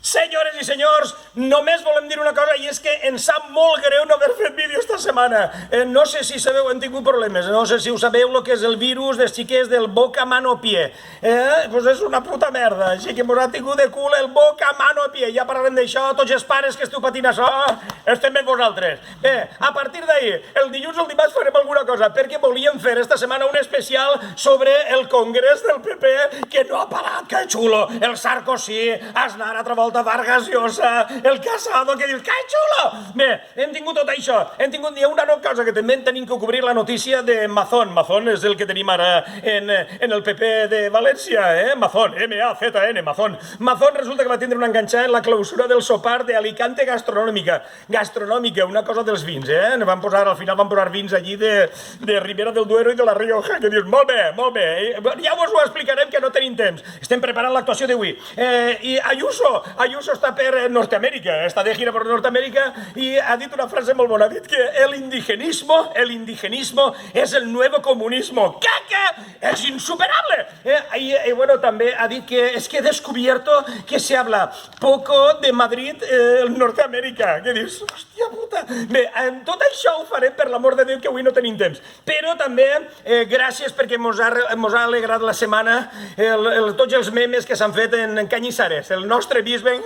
Senyores i senyors, només volem dir una cosa, i és que ens sap molt greu no haver fet vídeo esta setmana. No sé si sabeu, hem tingut problemes, no sé si ho sabeu el que és el virus dels xiquets del boca, mano, pie. Pues és una puta merda, així que mos ha tingut de cul el boca, mano, pie. Ja parlarem d'això, tots els pares que esteu patint això, estem amb vosaltres. Bé, a partir d'ahir, el dilluns o el dimarts farem alguna cosa, perquè volíem fer esta setmana un especial sobre el congrés del PP, que no ha parat, que xulo. El Sarkozy, Aznar, altra volta Vargas Llosa, el Casado, que dius, que xulo! Bé, hem tingut tot això. Hem tingut una cosa que també tenim que cobrir la notícia de Mazón. Mazón és el que tenim ara en el PP de València, Mazón, M-A-Z-N, Mazón. Mazón resulta que va tindre una enganxada en la clausura del sopar d'Alicante Gastronòmica. Gastronòmica, una cosa dels vins, al final van posar vins allí de Ribera del Duero i de la Rioja, que dius, molt bé, ja us ho explicarem que no tenim temps. Estem preparant l'actuació d'avui. I Ayuso està per Nord-Amèrica, està de gira per Nord-Amèrica i ha dit una frase molt bona, ha dit que el indigenismo es el nuevo comunismo. ¿Qué? Es insuperable. Y bueno, també ha dit que es que he descubierto que se habla poco de Madrid en Nord-Amèrica. Que dius, hòstia puta. Bé, tot això ho farem per l'amor de Déu, que avui no tenim temps. Però també gràcies perquè mos ha alegrat la setmana tots els memes que s'han fet en Cañizares, el nostre bisbe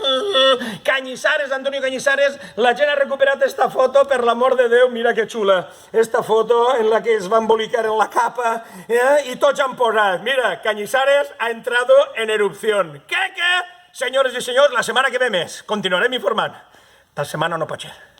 Cañizares, Antonio Cañizares. La gent ha recuperat esta foto, per l'amor de Déu, mira que xula, esta foto en la que es va embolicar en la capa i tots han posat, mira, Cañizares ha entrado en erupción. ¿Qué? Senyores i senyors, la setmana que ve més continuarem informant. Tal setmana no pot ser.